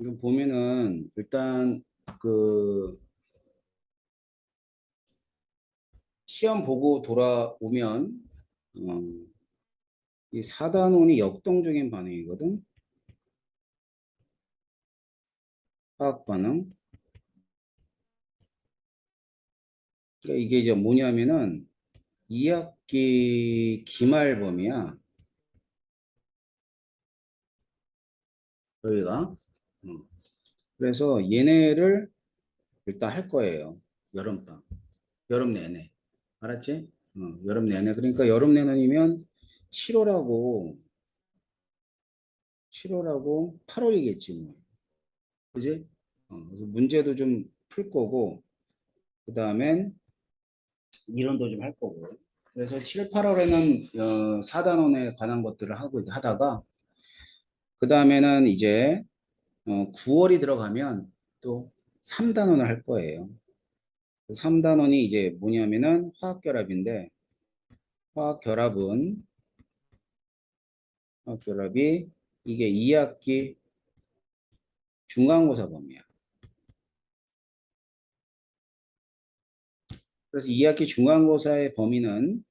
이거 보면은 일단 그 시험 보고 돌아오면 이 4단원이 역동적인 반응이거든. 화학 반응. 그러니까 이게 이제 뭐냐면은 2학기 기말범이야. 여기가. 그래서 얘네를 일단 할 거예요. 여름방. 여름 내내. 알았지? 여름 내내. 그러니까 여름 내내이면 7월하고 7월하고 8월이겠지 뭐. 그지? 그래서 문제도 좀 풀 거고, 그 다음엔 이론도 좀 할 거고. 그래서 7, 8월에는 4단원에 관한 것들을 하다가, 그 다음에는 이제 9월이 들어가면 또 3단원을 할 거예요. 3단원이 이제 뭐냐면은 화학결합인데, 화학결합은, 화학결합이 이게 2학기 중간고사 범위야. 그래서 2학기 중간고사의 범위는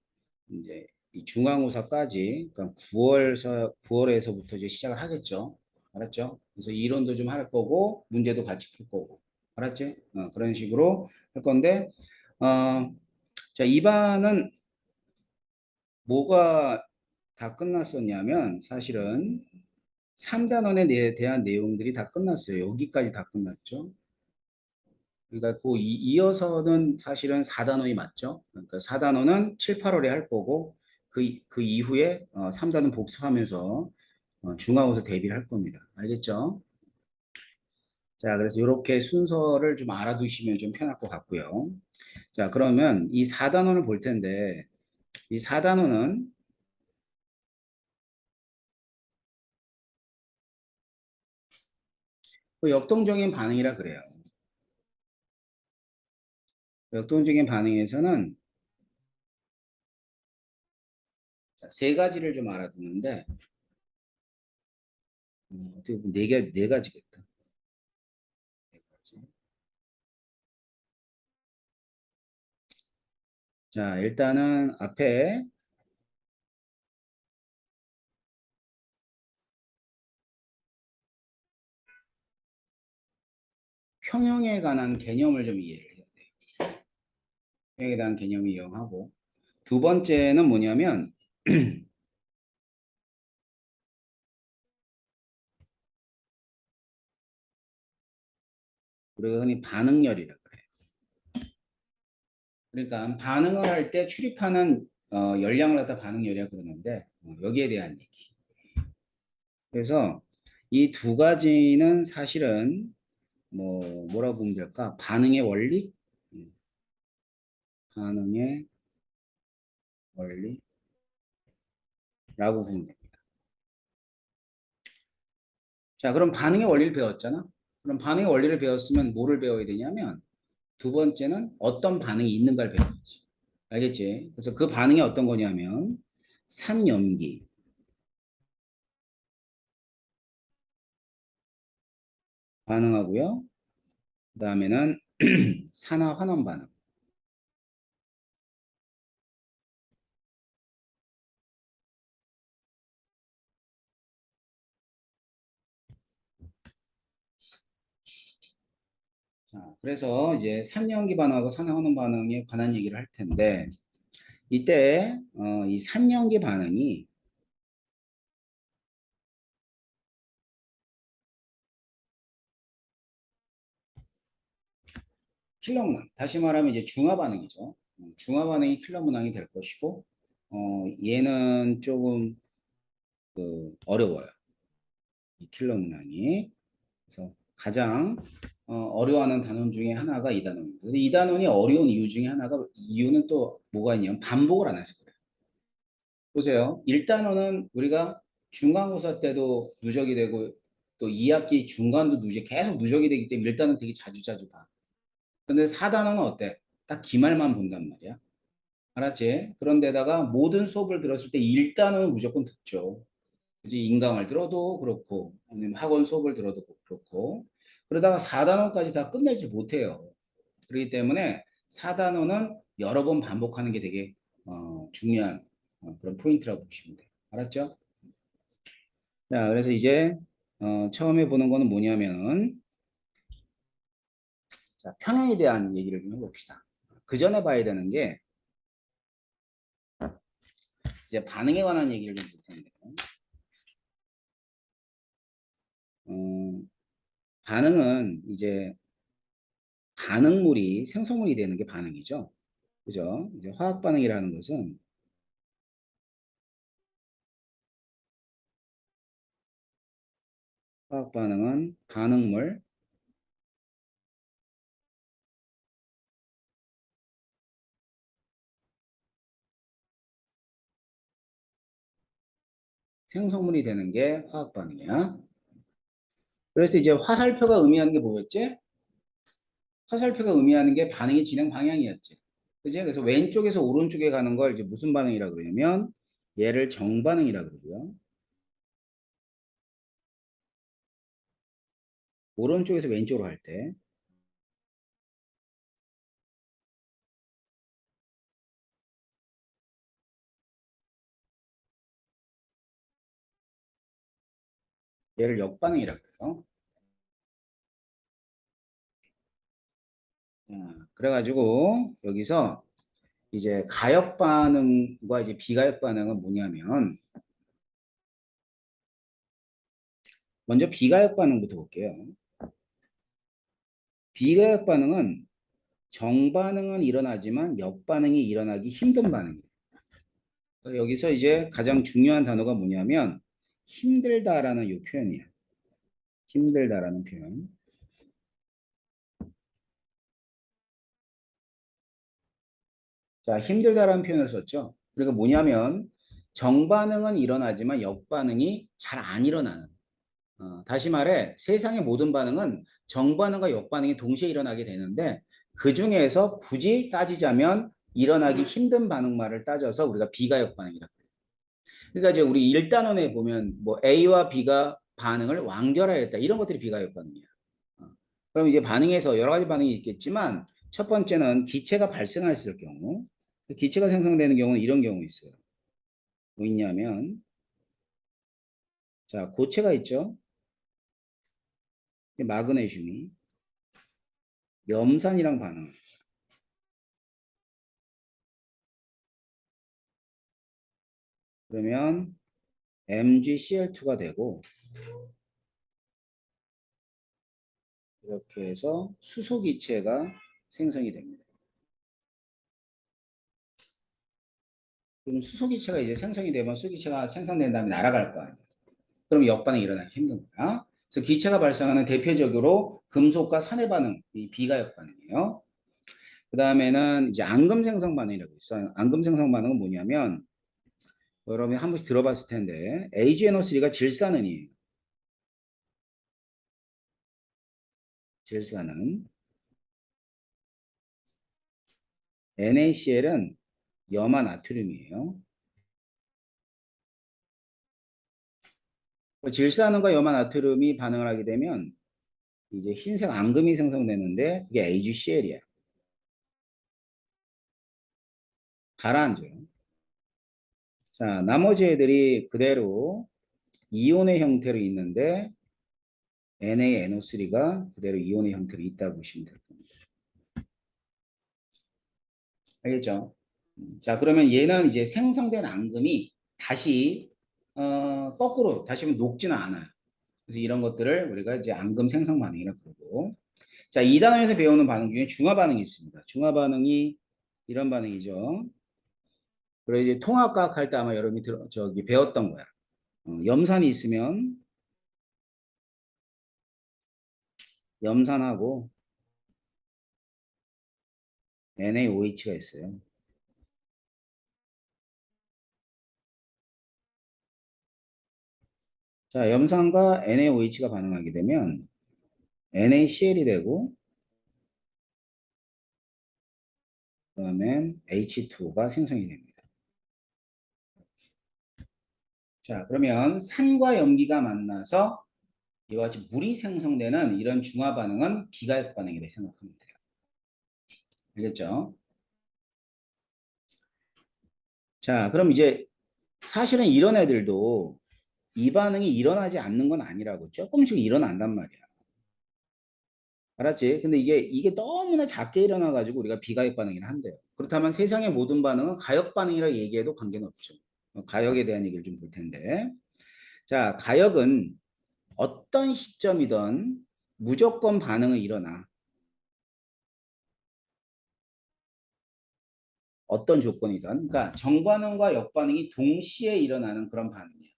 이제 이 중간고사까지, 그러니까 9월에서부터 이제 시작을 하겠죠. 알았죠? 그래서 이론도 좀 할 거고, 문제도 같이 풀 거고. 알았지? 그런 식으로 할 건데, 어, 자, 2반은 뭐가 다 끝났었냐면, 사실은 3단원에 대한 내용들이 다 끝났어요. 여기까지 다 끝났죠. 그러니까 그 이어서는 사실은 4단원이 맞죠. 그러니까 4단원은 7, 8월에 할 거고 그 이후에 3단원 복습하면서 중간고사 대비를 할 겁니다. 알겠죠? 자, 그래서 이렇게 순서를 좀 알아두시면 좀 편할 것 같고요. 자, 그러면 이 4단원을 볼 텐데 이 4단원은 그 역동적인 반응이라 그래요. 역동적인 반응에서는 세 가지를 좀 알아두는데 어떻게 보면 네 가지겠다. 네 가지. 자, 일단은 앞에 평형에 관한 개념을 좀 이해를 해야 돼요. 평형에 대한 개념을 이용하고 두 번째는 뭐냐면 우리가 흔히 반응열이라고 그래요. 그러니까 반응을 할 때 출입하는 열량을 갖다 반응열이라고 그러는데 여기에 대한 얘기. 그래서 이 두 가지는 사실은 뭐라고 보면 될까? 반응의 원리? 음, 반응의 원리라고 보면 됩니다. 자, 그럼 반응의 원리를 배웠잖아? 그럼 반응의 원리를 배웠으면 뭐를 배워야 되냐면 두 번째는 어떤 반응이 있는가를 배워야지. 알겠지? 그래서 그 반응이 어떤 거냐면 산염기 반응하고요. 그 다음에는 산화 환원 반응. 자, 그래서 이제 산염기 반응하고 산화 환원 반응에 관한 얘기를 할 텐데 이때 이 산염기 반응이 킬러 문항. 다시 말하면 이제 중화 반응이죠. 중화 반응이 킬러 문항이 될 것이고 얘는 조금 어려워요. 이 킬러 문항이. 그래서 가장 어려워하는 단원 중에 하나가 이 단원입니다. 근데 이 단원이 어려운 이유 중에 하나가 이유는 또 뭐가 있냐면 반복을 안 해서 그래요. 보세요. 1단원은 우리가 중간고사 때도 누적이 되고 또 2학기 중간도 계속 누적이 되기 때문에 1단원 되게 자주 봐. 근데 4단원은 어때? 딱 기말만 본단 말이야. 알았지? 그런데다가 모든 수업을 들었을 때 1단원은 무조건 듣죠. 이제 인강을 들어도 그렇고 아니면 학원 수업을 들어도 그렇고 그러다가 4단원까지 다 끝내지 못해요. 그렇기 때문에 4단원은 여러 번 반복하는 게 되게 중요한 그런 포인트라고 보시면 돼요. 알았죠? 자, 그래서 이제 처음에 보는 거는 뭐냐면 자, 평행에 대한 얘기를 좀 해봅시다. 그 전에 봐야 되는 게 이제 반응에 관한 얘기를 좀 볼 텐데 어, 반응은 이제 반응물이 생성물이 되는 게 반응이죠. 그죠? 이제 화학 반응이라는 것은 화학 반응은 반응물 생성물이 되는 게 화학 반응이야. 그래서 이제 화살표가 의미하는 게 뭐였지? 화살표가 의미하는 게 반응의 진행 방향이었지. 그지? 그래서 왼쪽에서 오른쪽에 가는 걸 이제 무슨 반응이라 그러냐면 얘를 정반응이라 그러고요. 오른쪽에서 왼쪽으로 갈 때 얘를 역반응이라 그래요. 그래가지고 여기서 이제 가역 반응과 이제 비가역 반응은 뭐냐면 먼저 비가역 반응부터 볼게요. 비가역 반응은 정반응은 일어나지만 역반응이 일어나기 힘든 반응이에요. 여기서 이제 가장 중요한 단어가 뭐냐면 힘들다라는 이 표현이에요. 힘들다라는 표현. 자, 힘들다라는 표현을 썼죠. 그러니까 뭐냐면 정반응은 일어나지만 역반응이 잘 안 일어나는. 다시 말해 세상의 모든 반응은 정반응과 역반응이 동시에 일어나게 되는데 그 중에서 굳이 따지자면 일어나기 힘든 반응말을 따져서 우리가 비가역 반응이라고 해요. 그러니까 이제 우리 1단원에 보면 뭐 A와 B가 반응을 완결하였다. 이런 것들이 비가역 반응이야. 어. 그럼 이제 반응에서 여러 가지 반응이 있겠지만 첫 번째는 기체가 발생했을 경우 기체가 생성되는 경우는 이런 경우 있어요. 뭐 있냐면 자, 고체가 있죠. 마그네슘이 염산이랑 반응. 그러면 MgCl2가 되고 이렇게 해서 수소 기체가 생성이 됩니다. 그럼 수소 기체가 이제 생성이 되면 수소 기체가 생성된 다음에 날아갈 거 아니에요. 그럼 역반응이 일어나기 힘든 거야. 그래서 기체가 발생하는 대표적으로 금속과 산의 반응, 이 비가역 반응이에요. 그 다음에는 이제 앙금 생성 반응이라고 있어요. 앙금 생성 반응은 뭐냐면 여러분이 한 번씩 들어봤을 텐데 AgNO3가 질산은이에요. 질산은 NaCl은 염화 나트륨이에요. 질산은과 염화 나트륨이 반응을 하게 되면 이제 흰색 앙금이 생성되는데 그게 AgCl이야. 가라앉아요. 자, 나머지 애들이 그대로 이온의 형태로 있는데 NaNO3가 그대로 이온의 형태로 있다고 보시면 될 겁니다. 알겠죠? 자, 그러면 얘는 이제 생성된 앙금이 다시 거꾸로 다시 녹지는 않아요. 그래서 이런 것들을 우리가 이제 앙금 생성 반응이라고 부르고 자, 2단원에서 배우는 반응 중에 중화 반응이 있습니다. 중화 반응이 이런 반응이죠. 그리고 이제 통합과학 할 때 아마 여러분이 저기 배웠던 거야. 염산이 있으면 염산하고 NaOH가 있어요. 자, 염산과 NaOH가 반응하게 되면 NaCl이 되고 그다음에 H2가 생성이 됩니다. 자, 그러면 산과 염기가 만나서 이와 같이 물이 생성되는 이런 중화 반응은 비가역 반응이라고 생각하면 돼요. 알겠죠? 자, 그럼 이제 사실은 이런 애들도 이 반응이 일어나지 않는 건 아니라고 조금씩 일어난단 말이야. 알았지? 근데 이게 너무나 작게 일어나가지고 우리가 비가역 반응이라 한대요. 그렇다면 세상의 모든 반응은 가역 반응이라 얘기해도 관계는 없죠. 가역에 대한 얘기를 좀 볼 텐데. 자, 가역은 어떤 시점이든 무조건 반응은 일어나. 어떤 조건이든. 그러니까 정반응과 역반응이 동시에 일어나는 그런 반응이에요.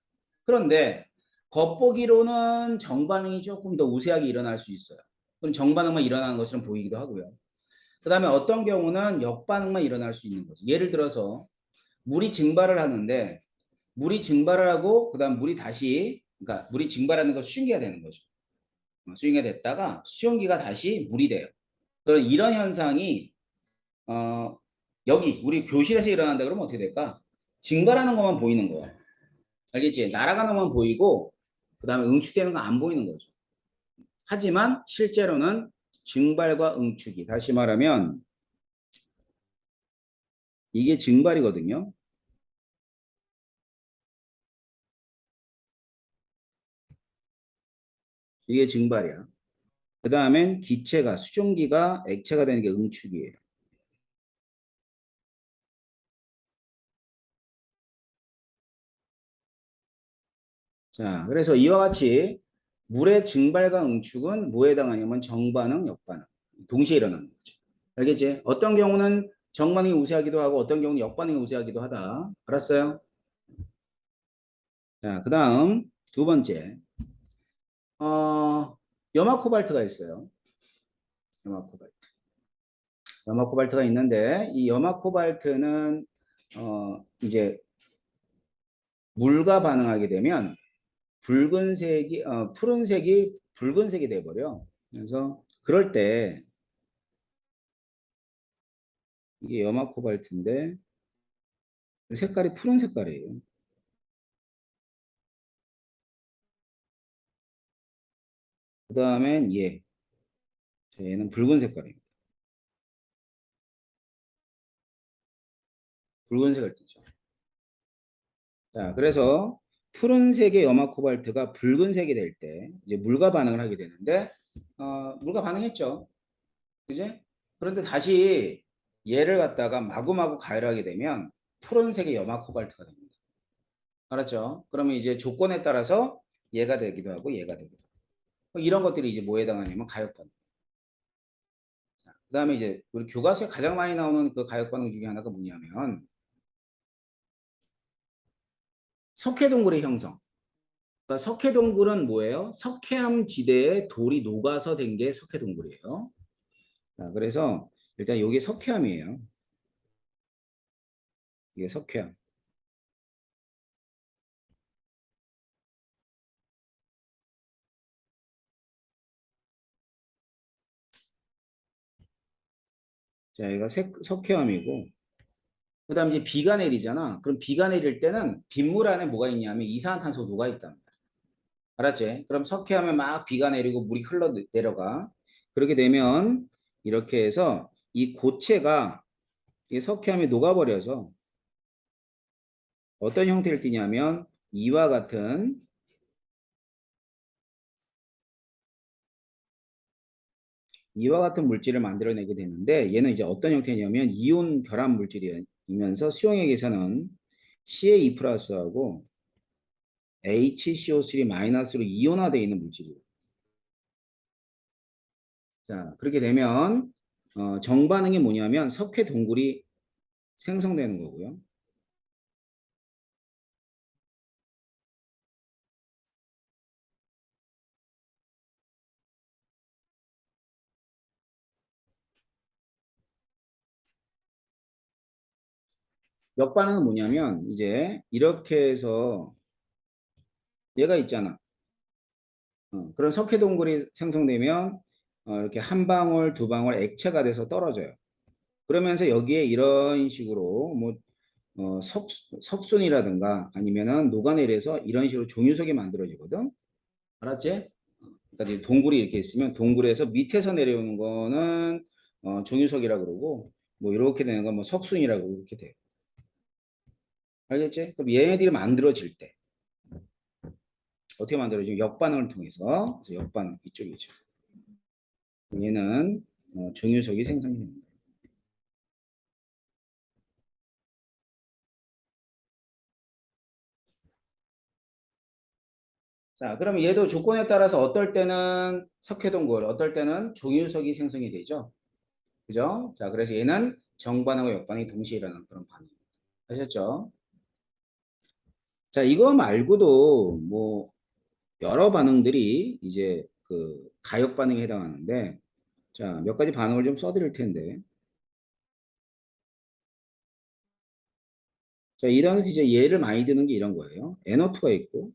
그런데 겉보기로는 정반응이 조금 더 우세하게 일어날 수 있어요. 그럼 정반응만 일어나는 것처럼 보이기도 하고요. 그 다음에 어떤 경우는 역반응만 일어날 수 있는 거죠. 예를 들어서 물이 증발을 하는데 물이 증발을 하고 그다음 물이 다시 그러니까 물이 증발하는 걸 수증기가 되는 거죠. 수증기가 됐다가 수증기가 다시 물이 돼요. 그런 이런 현상이 어, 여기 우리 교실에서 일어난다 그러면 어떻게 될까? 증발하는 것만 보이는 거야. 알겠지? 날아가는 것만 보이고 그다음에 응축되는 거 안 보이는 거죠. 하지만 실제로는 증발과 응축이 다시 말하면 이게 증발이거든요. 이게 증발이야. 그 다음엔 기체가 수증기가 액체가 되는 게 응축이에요. 자, 그래서 이와 같이 물의 증발과 응축은 뭐에 해당하냐면 정반응, 역반응. 동시에 일어나는 거죠. 알겠지? 어떤 경우는 정반응이 우세하기도 하고 어떤 경우는 역반응이 우세하기도 하다. 알았어요? 자, 그 다음 두 번째. 어, 염화 코발트가 있어요. 염화 코발트. 염화 코발트가 있는데 이 염화 코발트는 이제 물과 반응하게 되면 붉은색이 푸른색이 붉은색이 돼 버려. 그래서 그럴 때 이게 염화 코발트인데 색깔이 푸른 색깔이에요. 그 다음엔 얘는 붉은 색깔입니다. 붉은색을 띠죠. 자, 그래서 푸른색의 염화 코발트가 붉은색이 될 때 이제 물과 반응을 하게 되는데 물과 반응했죠. 그지? 그런데 다시 얘를 갖다가 마구마구 가열하게 되면 푸른색의 염화 코발트가 됩니다. 알았죠? 그러면 이제 조건에 따라서 얘가 되기도 하고 얘가 되기도 하고 이런 것들이 이제 뭐에 해당하냐면 가역 반응. 그다음에 이제 우리 교과서에 가장 많이 나오는 그 가역 반응 중에 하나가 뭐냐면 석회동굴의 형성. 그러니까 석회동굴은 뭐예요? 석회암 지대에 돌이 녹아서 된 게 석회동굴이에요. 자, 그래서 일단 이게 석회암이에요. 이게 석회암. 자, 얘가 석회암이고 그다음에 이제 비가 내리잖아. 그럼 비가 내릴 때는 빗물 안에 뭐가 있냐면 이산화탄소 녹아 있다. 알았지? 그럼 석회하면 막 비가 내리고 물이 흘러 내려가. 그렇게 되면 이렇게 해서 이 고체가 이 석회암이 녹아버려서 어떤 형태를 띠냐면 이와 같은 물질을 만들어내게 되는데 얘는 이제 어떤 형태냐면 이온 결합 물질이면서 수용액에서는 CA2 플러스하고 HCO3 마이너스로 이온화되어 있는 물질이에요. 자, 그렇게 되면 정반응이 뭐냐면 석회 동굴이 생성되는 거고요. 역반응은 뭐냐면 이제 이렇게 해서 얘가 있잖아. 그런 석회 동굴이 생성되면 이렇게 한 방울, 두 방울 액체가 돼서 떨어져요. 그러면서 여기에 이런 식으로 뭐 석순이라든가 아니면은 녹아내려서 이런 식으로 종유석이 만들어지거든. 알았지? 그러니까 이제 동굴이 이렇게 있으면 동굴에서 밑에서 내려오는 거는 종유석이라 그러고 뭐 이렇게 되는 건 뭐 석순이라고 이렇게 돼. 알겠지? 그럼 얘네들이 만들어질 때 어떻게 만들어지죠? 역반응을 통해서. 그래서 역반응 이쪽이죠. 얘는 종유석이 생성이 됩니다. 자, 그러면 얘도 조건에 따라서 어떨 때는 석회동굴, 어떨 때는 종유석이 생성이 되죠. 그죠? 자, 그래서 얘는 정반응과 역반응이 동시에 일어나는 그런 반응입니다. 아셨죠? 자, 이거 말고도 뭐 여러 반응들이 이제 그 가역 반응에 해당하는데, 자, 몇 가지 반응을 좀 써드릴 텐데, 자, 이런 이제 예를 많이 드는 게 이런 거예요. NO2가 있고,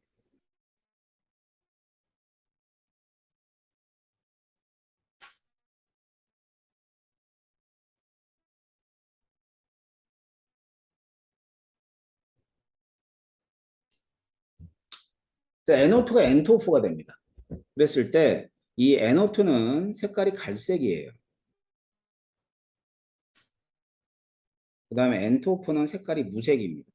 자, NO2가 N2O4가 됩니다. 그랬을 때 이 NO2는 색깔이 갈색이에요. 그 다음에 N2O4는 색깔이 무색입니다.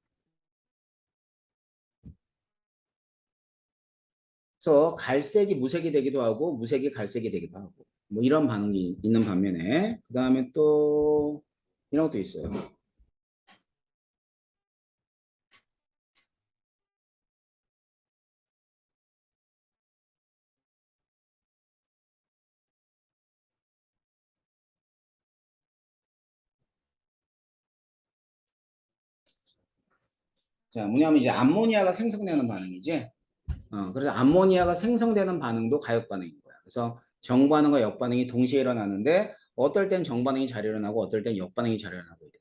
그래서 갈색이 무색이 되기도 하고 무색이 갈색이 되기도 하고 뭐 이런 반응이 있는 반면에 그 다음에 또 이런 것도 있어요. 자, 뭐냐면 이제 암모니아가 생성되는 반응이지. 그래서 암모니아가 생성되는 반응도 가역 반응인 거야. 그래서 정반응과 역반응이 동시에 일어나는데 어떨 땐 정반응이 잘 일어나고 어떨 땐 역반응이 잘 일어나고 이래.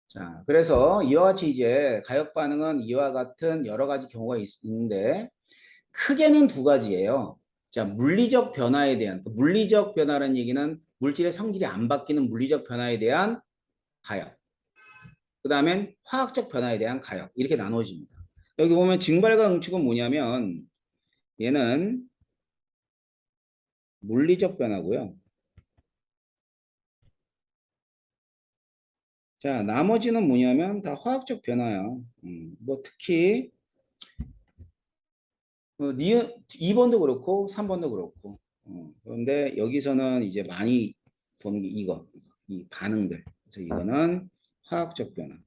자, 그래서 이와 같이 이제 가역 반응은 이와 같은 여러 가지 경우가 있는데 크게는 두 가지예요. 자, 물리적 변화에 대한 그 물리적 변화라는 얘기는 물질의 성질이 안 바뀌는 물리적 변화에 대한 가역. 그 다음엔 화학적 변화에 대한 가역. 이렇게 나눠집니다. 여기 보면 증발과 응축은 뭐냐면 얘는 물리적 변화고요. 자, 나머지는 뭐냐면 다 화학적 변화야. 뭐 특히 니은 2번도 그렇고 3번도 그렇고. 그런데 여기서는 이제 많이 보는 게 이거, 이 반응들. 그래서 이거는 화학적 변화.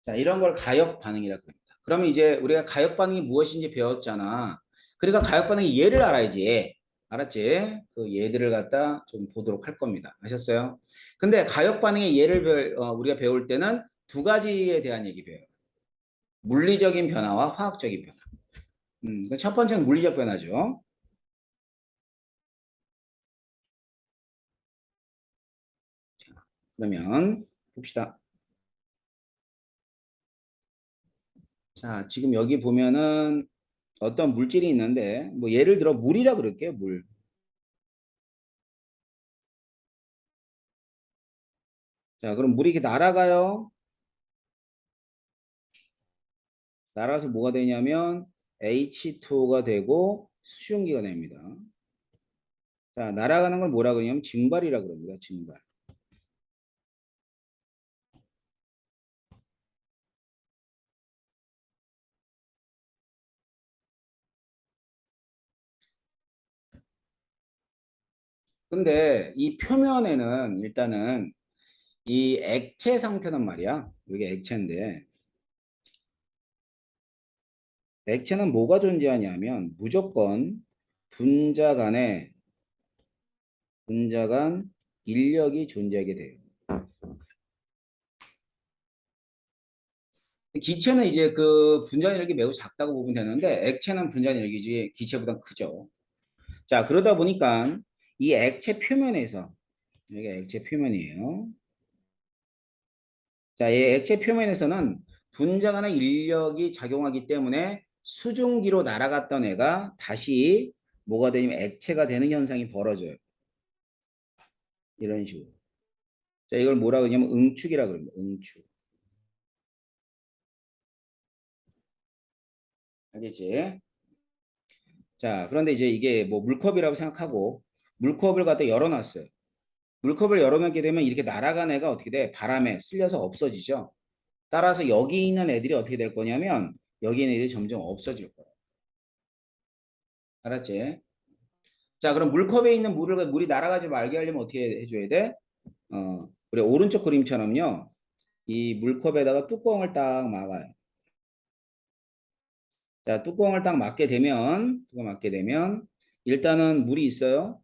자, 이런 걸 가역 반응이라고 합니다. 그러면 이제 우리가 가역 반응이 무엇인지 배웠잖아. 그러니까 가역 반응의 예를 알아야지. 예. 알았지? 그 예들을 갖다 좀 보도록 할 겁니다. 아셨어요? 근데 가역 반응의 예를 우리가 배울 때는 두 가지에 대한 얘기 배워요. 물리적인 변화와 화학적인 변화. 첫 번째는 물리적 변화죠. 그러면 봅시다. 자, 지금 여기 보면은 어떤 물질이 있는데 뭐 예를 들어 물이라 그럴게요. 물. 자, 그럼 물이 이렇게 날아가요. 날아서 뭐가 되냐면 H2O가 되고 수증기가 됩니다. 자, 날아가는 걸 뭐라 그러냐면 증발이라 그럽니다. 증발. 근데 이 표면에는 일단은 이 액체 상태는 말이야. 이게 액체인데 액체는 뭐가 존재하냐면 무조건 분자 간에 분자 간 인력이 존재하게 돼요. 기체는 이제 그 분자 인력이 매우 작다고 보면 되는데 액체는 분자 인력이 기체보다 크죠. 자, 그러다 보니까 이 액체 표면에서, 여기가 액체 표면이에요. 자, 이 액체 표면에서는 분자가는 인력이 작용하기 때문에 수증기로 날아갔던 애가 다시 뭐가 되냐면 액체가 되는 현상이 벌어져요. 이런 식으로. 자, 이걸 뭐라 그러냐면 응축이라 그럽니다. 응축. 알겠지? 자, 그런데 이제 이게 뭐 물컵이라고 생각하고 물컵을 갖다 열어놨어요. 물컵을 열어놓게 되면 이렇게 날아간 애가 어떻게 돼? 바람에 쓸려서 없어지죠. 따라서 여기 있는 애들이 어떻게 될 거냐면 여기 있는 애들이 점점 없어질 거예요. 알았지? 자, 그럼 물컵에 있는 물이 날아가지 말게 하려면 어떻게 해줘야 돼? 우리 오른쪽 그림처럼요. 이 물컵에다가 뚜껑을 딱 막아요. 자, 뚜껑을 막게 되면 일단은 물이 있어요.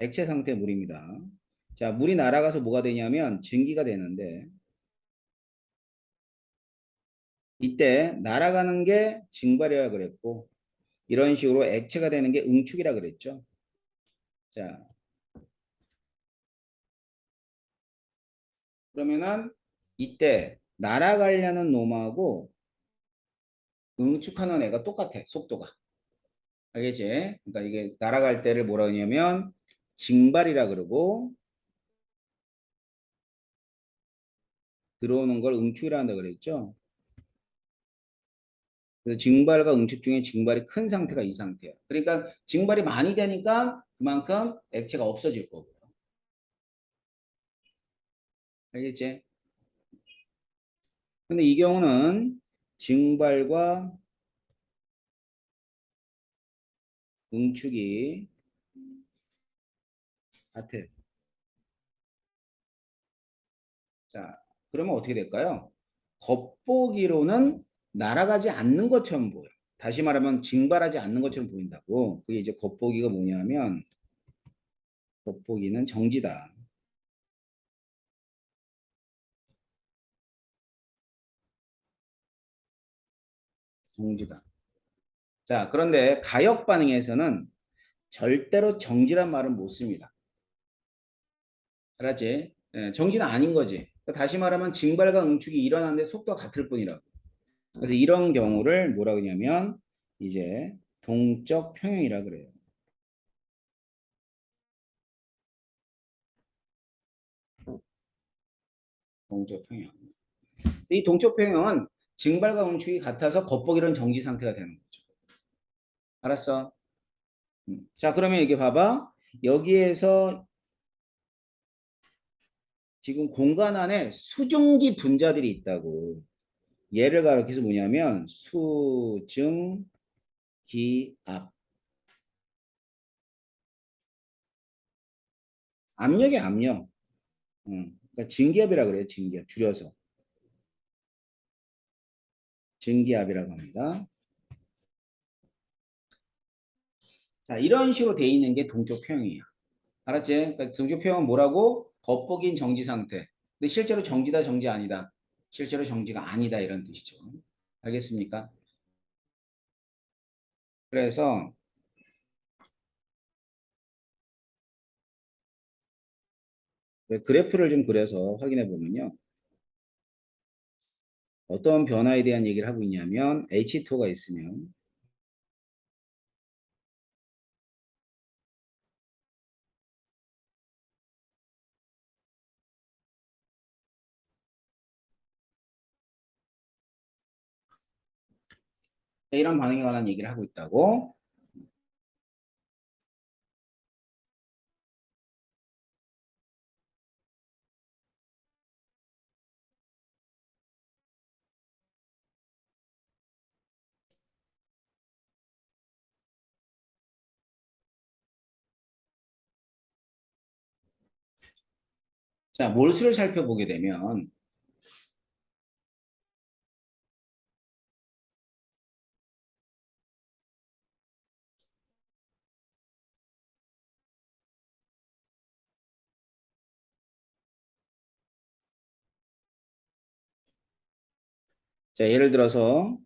액체 상태 물입니다. 자, 물이 날아가서 뭐가 되냐면 증기가 되는데 이때 날아가는 게 증발이라 그랬고 이런 식으로 액체가 되는 게 응축이라 그랬죠. 자, 그러면은 이때 날아가려는 놈하고 응축하는 애가 똑같아. 속도가. 알겠지? 그러니까 이게 날아갈 때를 뭐라 하냐면 증발이라 그러고 들어오는 걸 응축이라 한다 그랬죠. 그래서 증발과 응축 중에 증발이 큰 상태가 이 상태야. 그러니까 증발이 많이 되니까 그만큼 액체가 없어질 거고요. 알겠지? 근데 이 경우는 증발과 응축이 같아요. 자, 그러면 어떻게 될까요? 겉보기로는 날아가지 않는 것처럼 보여요. 다시 말하면 증발하지 않는 것처럼 보인다고. 그게 이제 겉보기가 뭐냐면 겉보기는 정지다. 정지다. 자, 그런데 가역 반응에서는 절대로 정지란 말은 못 씁니다. 알았지? 예, 정지는 아닌 거지. 그러니까 다시 말하면 증발과 응축이 일어나는데 속도가 같을 뿐이라고. 그래서 이런 경우를 뭐라 그러냐면 이제 동적 평형이라 그래요. 동적 평형. 이 동적 평형은 증발과 응축이 같아서 겉보기로는 정지 상태가 되는 거죠. 알았어? 자, 그러면 이게 봐봐. 여기에서 지금 공간 안에 수증기 분자들이 있다고. 얘를 가리켜서 뭐냐면 수증기압. 압력이 압력. 그러니까 증기압이라 그래요. 증기압. 줄여서. 증기압이라고 합니다. 자, 이런 식으로 돼 있는 게 동적 평형이야. 알았지? 그러니까 동적 평형은 뭐라고? 겉보기엔 정지 상태. 근데 실제로 정지다, 정지 아니다. 실제로 정지가 아니다 이런 뜻이죠. 알겠습니까? 그래서 그래프를 좀 그려서 확인해 보면요. 어떤 변화에 대한 얘기를 하고 있냐면 H2가 있으면 이런 반응에 관한 얘기를 하고 있다고. 자, 몰수를 살펴보게 되면 자, 예를 들어서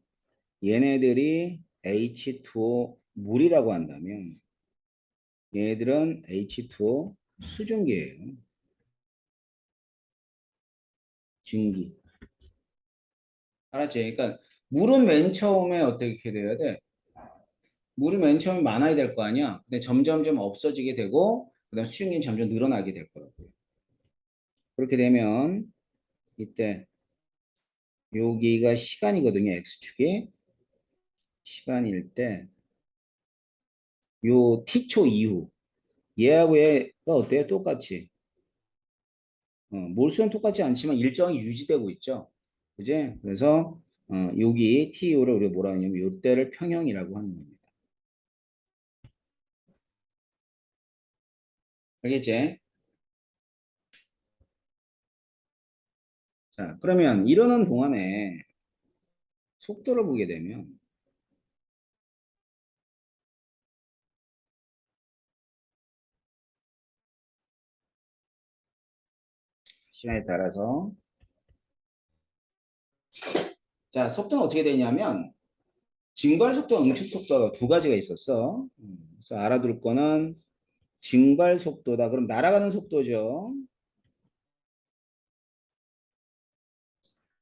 얘네들이 H2O 물이라고 한다면 얘들은 H2O 수증기예요. 증기. 알았지? 그러니까 물은 맨 처음에 어떻게 돼야 돼? 물이 맨 처음에 많아야 될 거 아니야? 근데 점점점 없어지게 되고 그다음 수증기는 점점 늘어나게 될 거라고요. 그렇게 되면 이때 여기가 시간이거든요. x축이. 시간일 때 요 t초 이후 얘하고 얘가 어때요? 똑같이. 몰수는 똑같지 않지만 일정이 유지되고 있죠. 그지? 그래서 여기 TU를 우리가 뭐라 하냐면 요때를 평형이라고 하는 겁니다. 알겠지? 자, 그러면 이러는 동안에 속도를 보게 되면 시간에 따라서 자, 속도는 어떻게 되냐면 증발 속도와 응축 속도가 두 가지가 있었어. 그래서 알아둘 거는 증발 속도다. 그럼 날아가는 속도죠.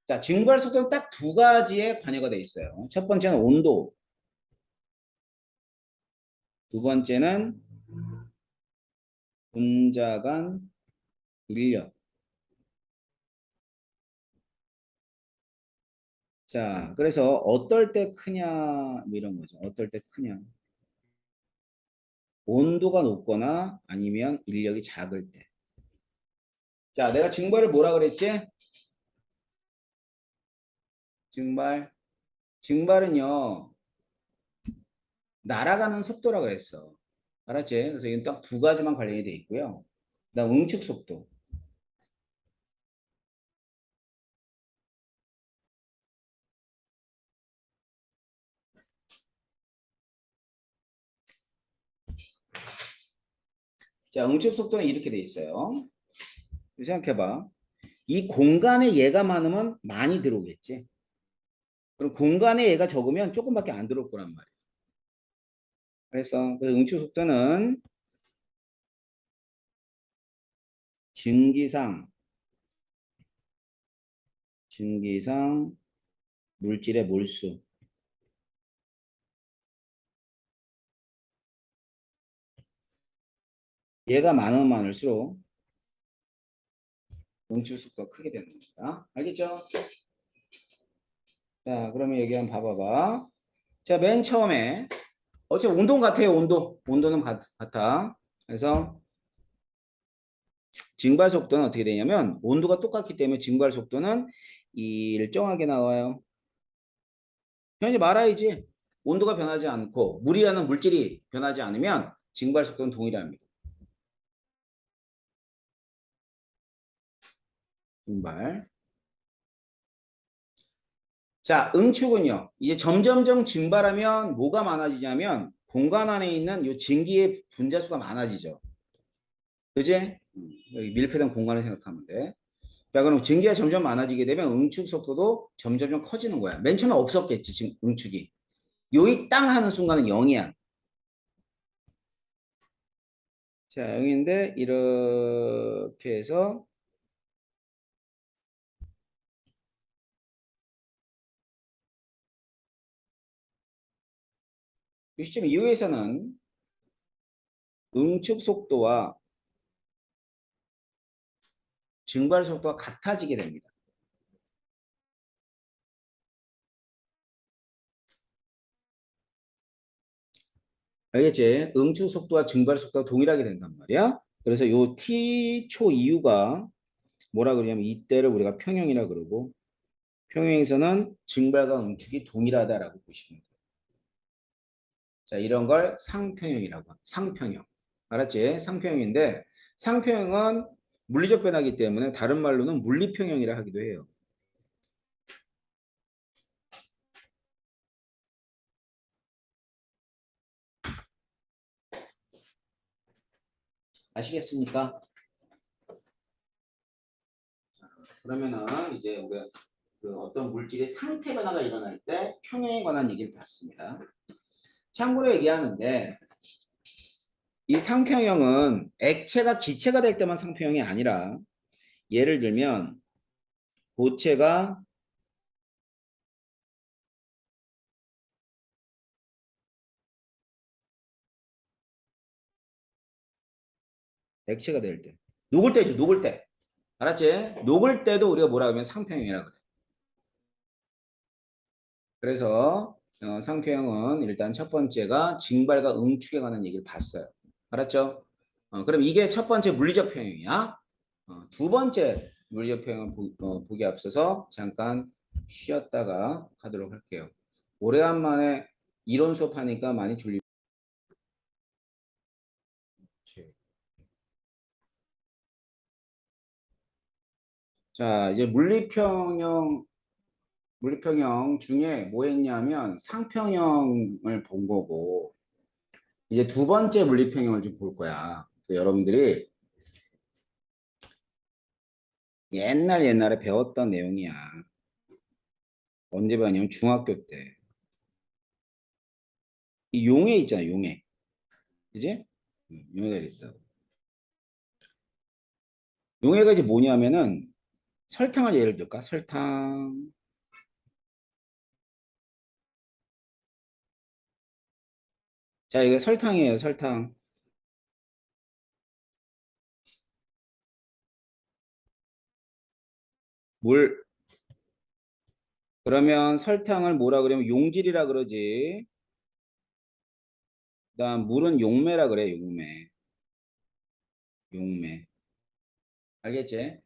자, 증발 속도는 딱 두 가지에 관여가 돼 있어요. 첫 번째는 온도, 두 번째는 분자 간 인력. 자, 그래서 어떨 때 크냐, 뭐 이런 거죠. 어떨 때 크냐. 온도가 높거나 아니면 인력이 작을 때. 자, 내가 증발을 뭐라 그랬지? 증발. 증발은요, 날아가는 속도라고 했어. 알았지? 그래서 이건 딱 두 가지만 관련이 돼 있고요. 그다음 응축 속도. 자, 응축 속도는 이렇게 돼 있어요. 생각해봐. 이 공간에 얘가 많으면 많이 들어오겠지. 그럼 공간에 얘가 적으면 조금밖에 안 들어올 거란 말이야. 그래서 응축 속도는 증기상 물질의 몰수. 얘가 많으면 많을수록 응축 속도가 크게 되는 겁니다. 알겠죠? 자, 그러면 여기 한번 봐봐봐. 자, 맨 처음에 어차피 온도는 같아요. 온도는 같아. 그래서 증발 속도는 어떻게 되냐면 온도가 똑같기 때문에 증발 속도는 일정하게 나와요. 변하지 말아야지. 온도가 변하지 않고 물이라는 물질이 변하지 않으면 증발 속도는 동일합니다. 증발. 자, 응축은요. 이제 점점점 증발하면 뭐가 많아지냐면 공간 안에 있는 요 증기의 분자수가 많아지죠. 그지? 여기 밀폐된 공간을 생각하면 돼. 자, 그럼 증기가 점점 많아지게 되면 응축 속도도 점점점 커지는 거야. 맨 처음에 없었겠지, 응축이. 요이 땅 하는 순간은 0이야. 자, 0인데 이렇게 해서 이 시점 이후에서는 응축 속도와 증발 속도가 같아지게 됩니다. 알겠지? 응축 속도와 증발 속도가 동일하게 된단 말이야. 그래서 요 t초 이후가 뭐라 그러냐면 이때를 우리가 평형이라 그러고 평형에서는 증발과 응축이 동일하다라고 보시면 돼요. 자, 이런 걸 상평형이라고 합니다. 상평형. 알았지? 상평형인데 상평형은 물리적 변화이기 때문에 다른 말로는 물리평형이라 하기도 해요. 아시겠습니까? 그러면은 이제 우리가 그 어떤 물질의 상태 변화가 일어날 때 평형에 관한 얘기를 봤습니다. 참고로 얘기하는데 이 상평형은 액체가 기체가 될 때만 상평형이 아니라 예를 들면 고체가 액체가 될 때. 녹을 때죠, 녹을 때. 알았지? 녹을 때도 우리가 뭐라 하면 상평형이라 그래. 그래서 상표형은 일단 첫 번째가 증발과 응축에 관한 얘기를 봤어요. 알았죠? 그럼 이게 첫 번째 물리적 평형이야. 두 번째 물리적 평형을 보기 앞서서 잠깐 쉬었다가 하도록 할게요. 오래간만에 이론 수업하니까 많이 졸리. 자, 이제 물리평형 중에 뭐 했냐면 상평형을 본 거고 이제 두 번째 물리평형을 좀 볼 거야. 여러분들이 옛날에 배웠던 내용이야. 언제 배웠냐면 중학교 때. 이 용해 있잖아, 용해. 그지? 용해가 있다고. 용해가 이제 뭐냐면은 설탕을 예를 들까? 설탕. 자, 이거 설탕이에요, 설탕. 물. 그러면 설탕을 뭐라 그러면 용질이라 그러지. 그다음 물은 용매라 그래, 용매. 용매. 알겠지?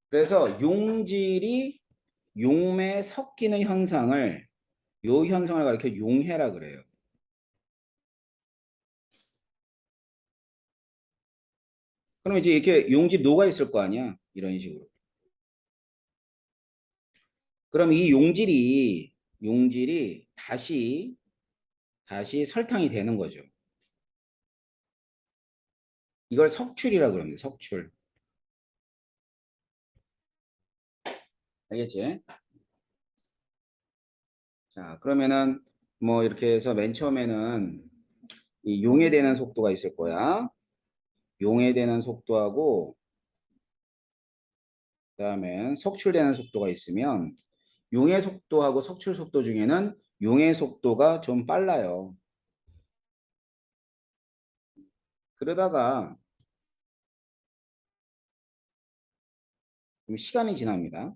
그래서 용질이 용매에 섞이는 현상을 요 현상을 가리켜 용해라 그래요. 그럼 이제 이렇게 용질 녹아 있을 거 아니야? 이런 식으로. 그럼 이 용질이 다시 설탕이 되는 거죠. 이걸 석출이라고 그럽니다. 석출. 알겠지? 자, 그러면은 뭐 이렇게 해서 맨 처음에는 이 용해되는 속도가 있을 거야. 용해되는 속도하고 그다음에 석출되는 속도가 있으면 용해 속도하고 석출 속도 중에는 용해 속도가 좀 빨라요. 그러다가 좀 시간이 지납니다.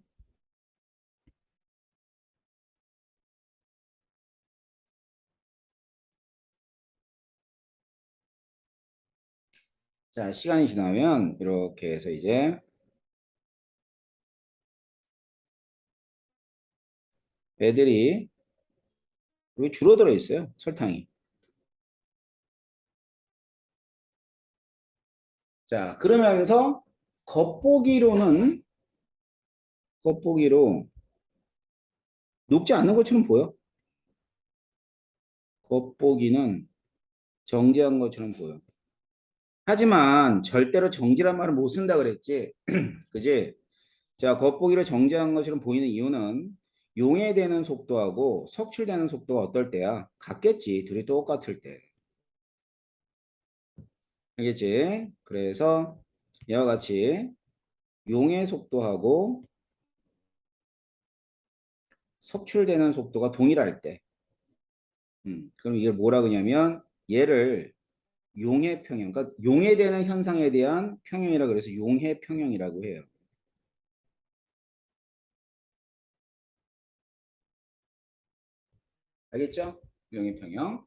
자, 시간이 지나면 이렇게 해서 이제 애들이 여기 줄어들어 있어요. 설탕이. 자, 그러면서 겉보기로는 겉보기로 녹지 않는 것처럼 보여. 겉보기는 정지한 것처럼 보여. 하지만 절대로 정지란 말을 못 쓴다 그랬지. 그지? 자, 겉보기로 정지한 것처럼 보이는 이유는 용해되는 속도하고 석출되는 속도가 어떨 때야? 같겠지. 둘이 똑같을 때. 알겠지? 그래서 이와 같이 용해 속도하고 석출되는 속도가 동일할 때. 그럼 이걸 뭐라 그러냐면 얘를 용해 평형, 그러니까 용해되는 현상에 대한 평형이라 그래서 용해 평형이라고 해요. 알겠죠? 용해 평형.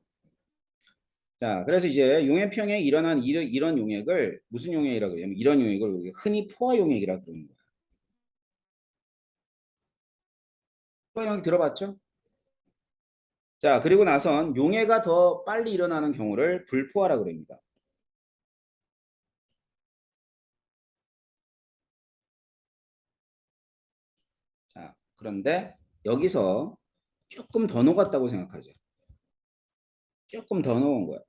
자, 그래서 이제 용해 평형에 일어난 이런 용액을 무슨 용액이라고 그러냐면 이런 용액을 우리가 흔히 포화 용액이라고 그러는 거야. 포화 용액 들어봤죠? 자, 그리고 나선 용해가 더 빨리 일어나는 경우를 불포화라고 그럽니다. 자, 그런데 여기서 조금 더 녹았다고 생각하죠. 조금 더 녹은 거야.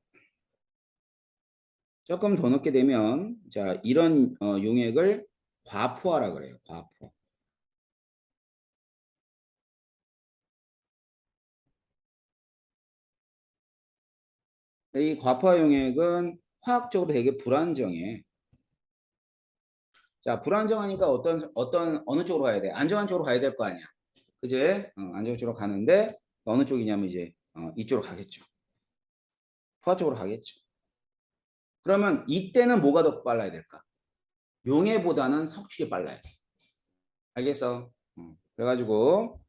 조금 더 넣게 되면 자 이런 용액을 과포화라 그래요. 과포화. 이 과포화 용액은 화학적으로 되게 불안정해. 자, 불안정하니까 어느 쪽으로 가야 돼? 안정한 쪽으로 가야 될 거 아니야. 그제? 안정한 쪽으로 가는데 어느 쪽이냐면 이제 이쪽으로 가겠죠. 포화 쪽으로 가겠죠. 그러면 이때는 뭐가 더 빨라야 될까? 용해보다는 석출이 빨라야 돼. 알겠어? 그래가지고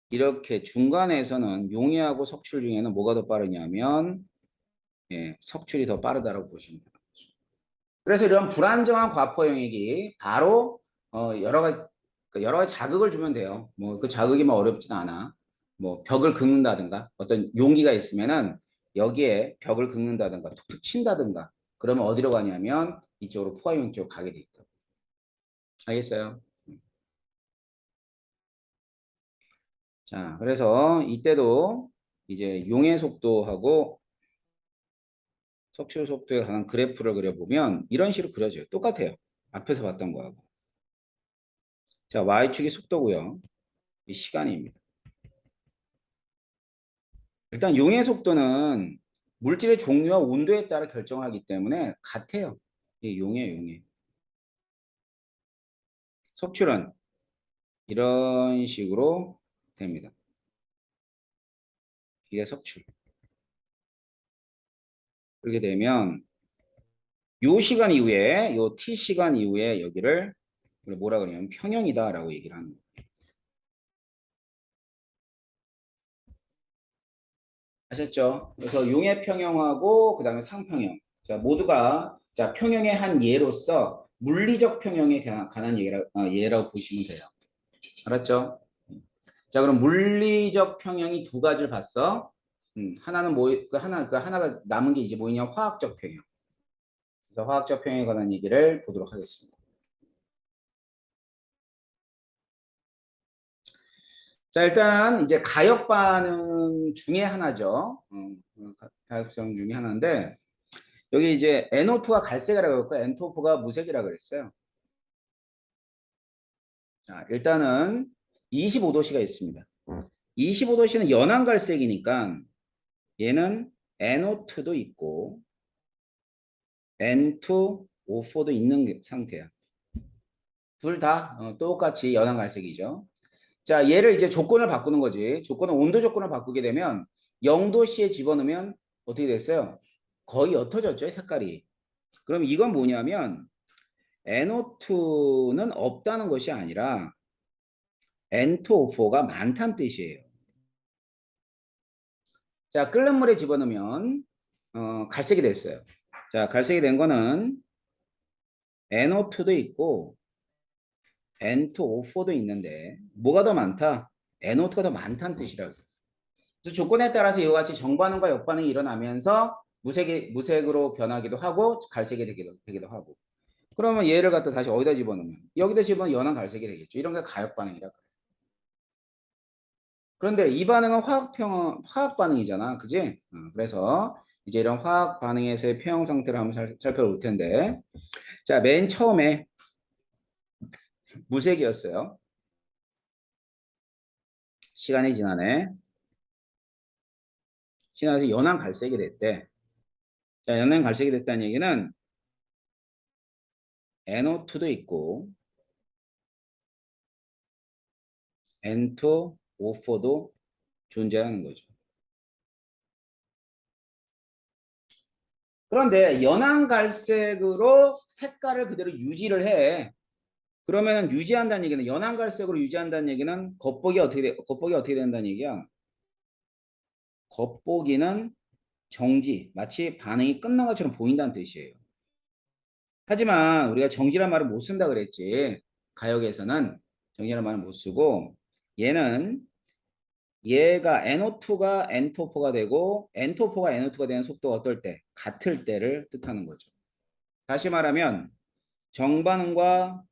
이렇게 중간에서는 용해하고 석출 중에는 뭐가 더 빠르냐면 예, 석출이 더 빠르다고 보시면 됩니다. 그래서 이런 불안정한 과포 영역이 바로 여러 가지 자극을 주면 돼요. 뭐 그 자극이 뭐 어렵진 않아. 뭐 벽을 긁는다든가 어떤 용기가 있으면은 여기에 벽을 긁는다든가 툭툭 친다든가 그러면 어디로 가냐면 이쪽으로 포화 영역 쪽으로 가게 돼 있다. 알겠어요? 자, 그래서 이때도 이제 용의 속도하고 석출 속도에 관한 그래프를 그려보면 이런 식으로 그려져요. 똑같아요. 앞에서 봤던 거하고. 자, y축이 속도고요. 이 시간입니다. 일단 용의 속도는 물질의 종류와 온도에 따라 결정하기 때문에 같아요. 이 용의. 석출은 이런 식으로 됩니다. 이게 석출. 그렇게 되면 요 시간 이후에 요 t 시간 이후에 여기를 뭐라 그러냐면 평형이다라고 얘기를 하는 거예요. 아셨죠? 그래서 용의 평형하고 그다음에 상평형. 자, 모두가 자, 평형의 한 예로서 물리적 평형에 관한 예라고 보시면 돼요. 알았죠? 자, 그럼 물리적 평형이 두 가지를 봤어. 하나는 하나가 남은 게 이제 뭐냐? 화학적 평형. 그래서 화학적 평형에 관한 얘기를 보도록 하겠습니다. 자, 일단 이제 가역 반응 중에 하나죠. 가역성 중에 하나인데 여기 이제 NO2가 갈색이라고 했고 N2O가 무색이라고 그랬어요. 자, 일단은 25도씨가 있습니다. 25도씨는 연한 갈색이니까 얘는 NO2도 있고 N2O4도 있는 상태야. 둘 다 똑같이 연한 갈색이죠. 자, 얘를 이제 조건을 바꾸는 거지. 온도 조건을 바꾸게 되면 0도씨에 집어넣으면 어떻게 됐어요? 거의 옅어졌죠, 색깔이. 그럼 이건 뭐냐면 NO2는 없다는 것이 아니라 N2O4가 많다는 뜻이에요. 자, 끓는 물에 집어넣으면 갈색이 됐어요. 자, 갈색이 된 거는 NO2도 있고 N2O4도 있는데 뭐가 더 많다? NO2가 더 많다는 뜻이라고. 그래서 조건에 따라서 이와 같이 정반응과 역반응이 일어나면서 무색으로 변하기도 하고 갈색이 되기도 하고. 그러면 얘를 갖다 다시 어디다 집어넣으면 여기다 집어넣으면 연한 갈색이 되겠죠. 이런 게 가역 반응이라 그래요. 그런데 이 반응은 화학 반응이잖아. 그지? 그래서 이제 이런 화학 반응에서의 평형 상태를 한번 살펴볼 텐데 자, 맨 처음에 무색이었어요. 시간이 지나서 연한 갈색이 됐대. 자, 연한 갈색이 됐다는 얘기는 NO2도 있고 N2O4도 존재하는 거죠. 그런데 연한 갈색으로 색깔을 그대로 유지를 해. 그러면 유지한다는 얘기는 연한 갈색으로 유지한다는 얘기는 겉보기 어떻게 된다는 얘기야? 겉보기는 정지, 마치 반응이 끝난 것처럼 보인다는 뜻이에요. 하지만 우리가 정지란 말을 못 쓴다 그랬지. 가역에서는 정지란 말을 못 쓰고 얘가 NO2가 N2O4가 되고 N2O4가 NO2가 되는 속도가 어떨 때? 같을 때를 뜻하는 거죠. 다시 말하면 정반응과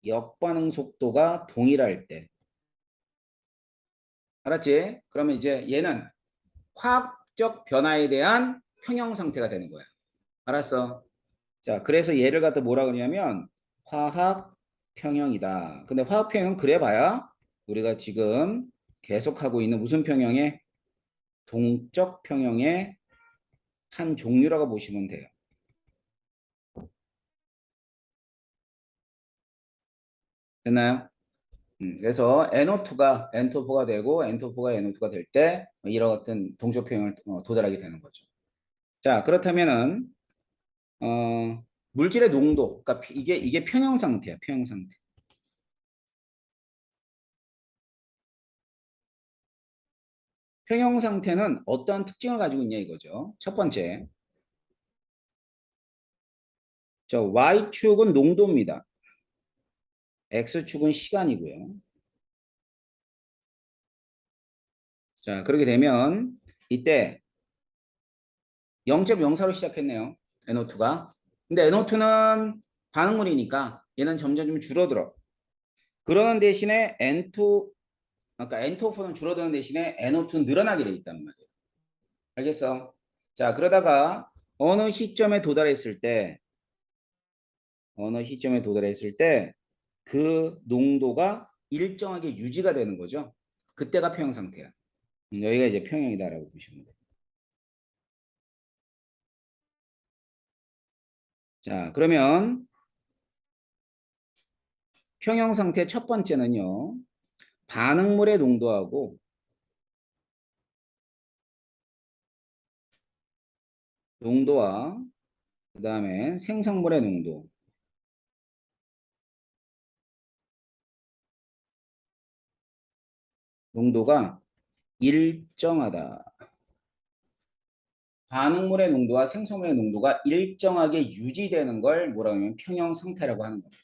역반응 속도가 동일할 때. 알았지? 그러면 이제 얘는 화학적 변화에 대한 평형 상태가 되는 거야. 알았어? 자, 그래서 얘를 갖다 뭐라 그러냐면 화학 평형이다. 근데 화학 평형 그래봐야 우리가 지금 계속하고 있는 무슨 평형에 동적 평형에 한 종류라고 보시면 돼요. 됐나요? 그래서 NO2가 N2O4가 되고 N2O4가 NO2가 될 때 이런 같은 동조 표현을 도달하게 되는 거죠. 자, 그렇다면은 물질의 농도, 그러니까 이게 평형 상태야, 평형 상태. 평형 상태는 어떠한 특징을 가지고 있냐 이거죠. 첫 번째, 저 Y축은 농도입니다. X축은 시간이고요. 자, 그렇게 되면 이때 0.04로 시작했네요. NO2가. 근데 NO2는 반응물이니까 얘는 점점 좀 줄어들어. 그러는 대신에 N2, 아까 N2O4는 줄어드는 대신에 NO2는 늘어나게 돼 있단 말이에요. 알겠어? 자, 그러다가 어느 시점에 도달했을 때, 어느 시점에 도달했을 때 그 농도가 일정하게 유지가 되는 거죠. 그때가 평형 상태야. 여기가 이제 평형이다라고 보시면 돼요. 자, 그러면 평형 상태 첫 번째는요. 반응물의 농도하고 농도와 그다음에 생성물의 농도가 일정하다. 반응물의 농도와 생성물의 농도가 일정하게 유지되는 걸 뭐라고 하면 평형 상태라고 하는 겁니다.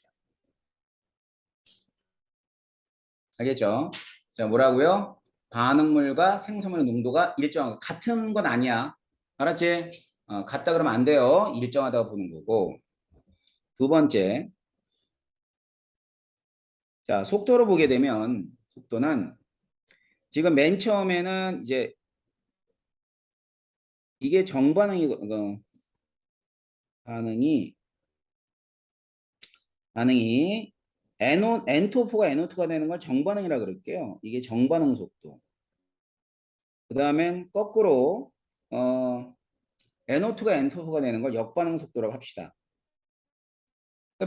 알겠죠? 자, 뭐라고요? 반응물과 생성물의 농도가 일정하고 같은 건 아니야. 알았지? 같다 그러면 안 돼요. 일정하다고 보는 거고. 두 번째, 자, 속도로 보게 되면 속도는 지금 맨 처음에는 이제 이게 반응이 반응이 N2O4가 NO2가 되는 걸 정반응이라 그럴게요. 이게 정반응 속도. 그 다음엔 거꾸로 NO2가 N2O4가 되는 걸 역반응 속도라고 합시다.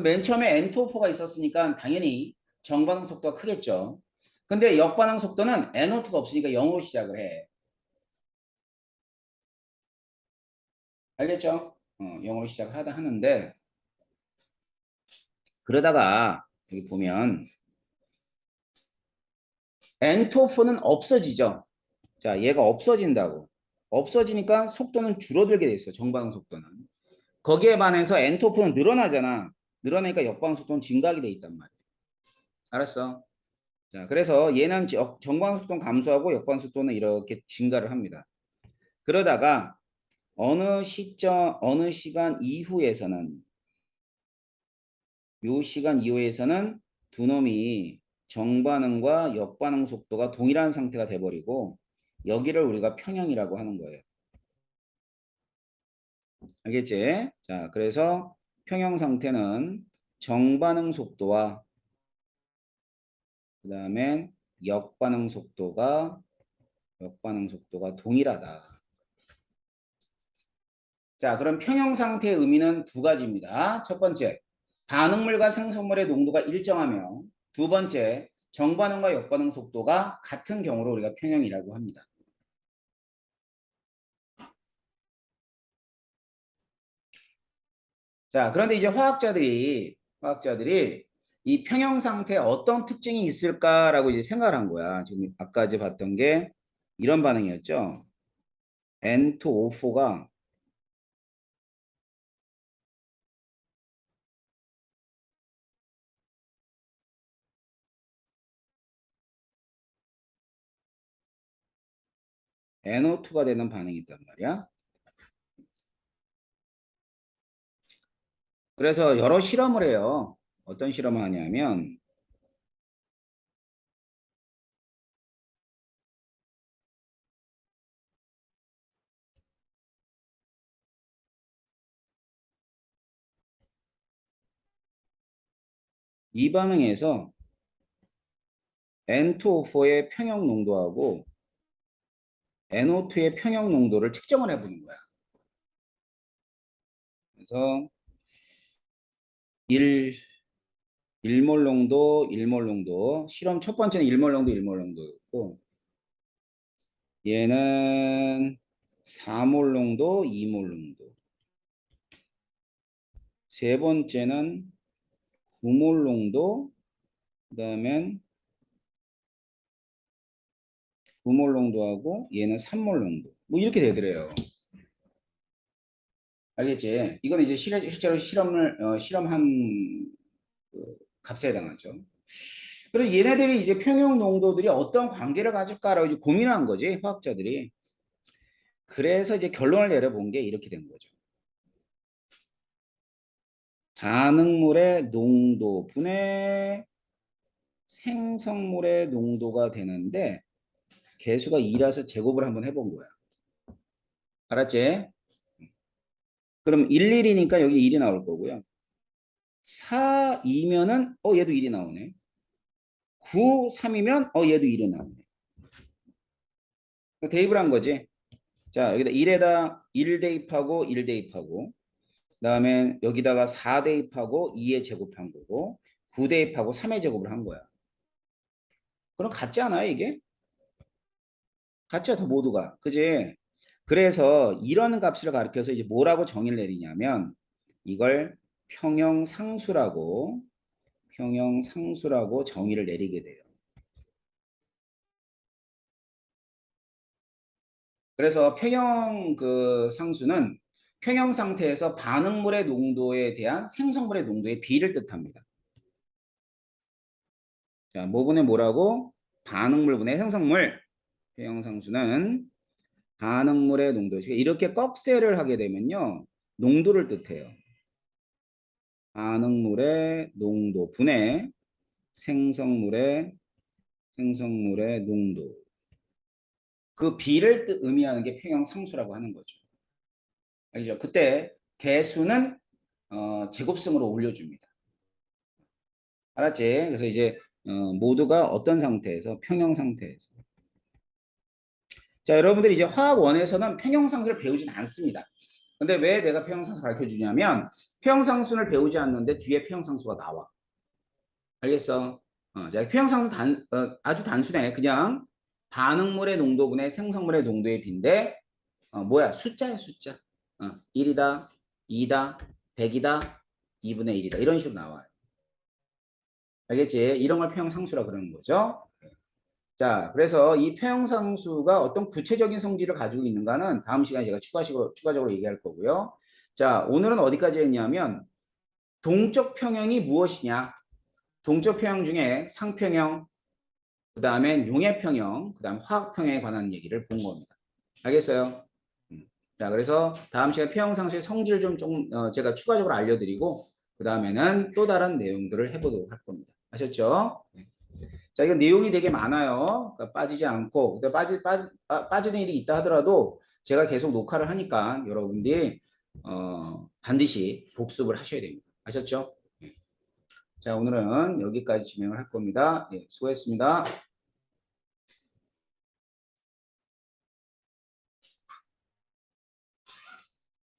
맨 처음에 N2O4가 있었으니까 당연히 정반응 속도가 크겠죠. 근데 역반응 속도는 NO2가 없으니까 0으로 시작을 해. 알겠죠? 0으로 시작을 하는데 그러다가 여기 보면 N2O4는 없어지죠. 자, 얘가 없어진다고. 없어지니까 속도는 줄어들게 돼 있어. 정반응 속도는. 거기에 반해서 N2O4는 늘어나잖아. 늘어나니까 역반응 속도는 증가하게 돼 있단 말이야. 알았어? 자, 그래서 얘는 정반응 속도는 감소하고 역반응 속도는 이렇게 증가를 합니다. 그러다가 어느 시간 이후에서는 요 시간 이후에서는 두 놈이 정반응과 역반응 속도가 동일한 상태가 돼버리고 여기를 우리가 평형이라고 하는 거예요. 알겠지? 자, 그래서 평형 상태는 정반응 속도와 그 다음에 역반응 속도가 동일하다. 자, 그럼 평형 상태의 의미는 두 가지입니다. 첫 번째, 반응물과 생성물의 농도가 일정하며 두 번째, 정반응과 역반응 속도가 같은 경우로 우리가 평형이라고 합니다. 자, 그런데 이제 화학자들이 이 평형 상태에 어떤 특징이 있을까라고 이제 생각을 한 거야. 지금 아까 이제 봤던 게 이런 반응이었죠. N2O4가 NO2가 되는 반응이 있단 말이야. 그래서 여러 실험을 해요. 어떤 실험을 하냐면 이 반응에서 N2O4의 평형 농도하고 NO2의 평형 농도를 측정을 해보는 거야. 그래서 1 일몰 농도, 일몰 농도. 실험 첫 번째는 일몰 농도, 일몰 농도였고, 얘는 4몰 농도, 2몰 농도. 세 번째는 9몰 농도, 그 다음엔 9몰 농도하고 얘는 3몰 농도. 뭐 이렇게 되더래요. 알겠지? 이거는 이제 실제로 실험한 그 값에 해당하죠. 그래서 얘네들이 이제 평형 농도들이 어떤 관계를 가질까라고 이제 고민한 거지, 화학자들이. 그래서 이제 결론을 내려본 게 이렇게 된 거죠. 반응물의 농도분의 생성물의 농도가 되는데 개수가 2라서 제곱을 한번 해본 거야. 알았지? 그럼 11이니까 여기 1이 나올 거고요. 4, 2면은 얘도 1이 나오네. 9, 3이면 얘도 1이 나오네. 대입을 한 거지. 자, 여기다 1에다 1 대입하고 1 대입하고 그다음에 여기다가 4 대입하고 2에 제곱한 거고 9 대입하고 3의 제곱을 한 거야. 그럼 같지 않아요, 이게? 같죠, 다 모두가. 그지? 그래서 이런 값을 가리켜서 이제 뭐라고 정의를 내리냐면 이걸 평형상수라고 정의를 내리게 돼요. 그래서 평형 그 상수는 평형 상태에서 반응물의 농도에 대한 생성물의 농도의 비를 뜻합니다. 자, 뭐분의 뭐라고? 반응물분의 생성물. 평형 상수는 반응물의 농도. 이렇게 꺽쇠를 하게 되면요. 농도를 뜻해요. 반응물의 농도 분의 생성물의 농도. 그 비를 의미하는 게 평형 상수라고 하는 거죠. 알죠? 그때 개수는 제곱승으로 올려줍니다. 알았지? 그래서 이제 모두가 어떤 상태에서 평형 상태에서. 자, 여러분들이 이제 화학원에서는 평형상수를 배우진 않습니다. 근데 왜 내가 평형상수 가르쳐 주냐면 평형상수를 배우지 않는데 뒤에 평형상수가 나와. 알겠어? 자, 평형상수 아주 단순해. 그냥 반응물의 농도분의 생성물의 농도의 비인데 뭐야? 숫자야, 숫자. 1이다, 2다, 100이다, 2분의 1이다. 이런 식으로 나와요. 알겠지? 이런 걸 평형상수라 그러는 거죠. 자, 그래서 이 평형상수가 어떤 구체적인 성질을 가지고 있는가는 다음 시간에 제가 추가적으로 얘기할 거고요. 자, 오늘은 어디까지 했냐면 동적 평형이 무엇이냐? 동적 평형 중에 상평형, 그 다음엔 용해평형, 그 다음 화학평형에 관한 얘기를 본 겁니다. 알겠어요? 자, 그래서 다음 시간에 평형상수의 성질 좀 조금 제가 추가적으로 알려드리고 그 다음에는 또 다른 내용들을 해보도록 할 겁니다. 아셨죠? 자, 이거 내용이 되게 많아요. 그러니까 빠지지 않고, 빠지는 일이 있다 하더라도 제가 계속 녹화를 하니까 여러분들이, 반드시 복습을 하셔야 됩니다. 아셨죠? 자, 오늘은 여기까지 진행을 할 겁니다. 예, 수고했습니다.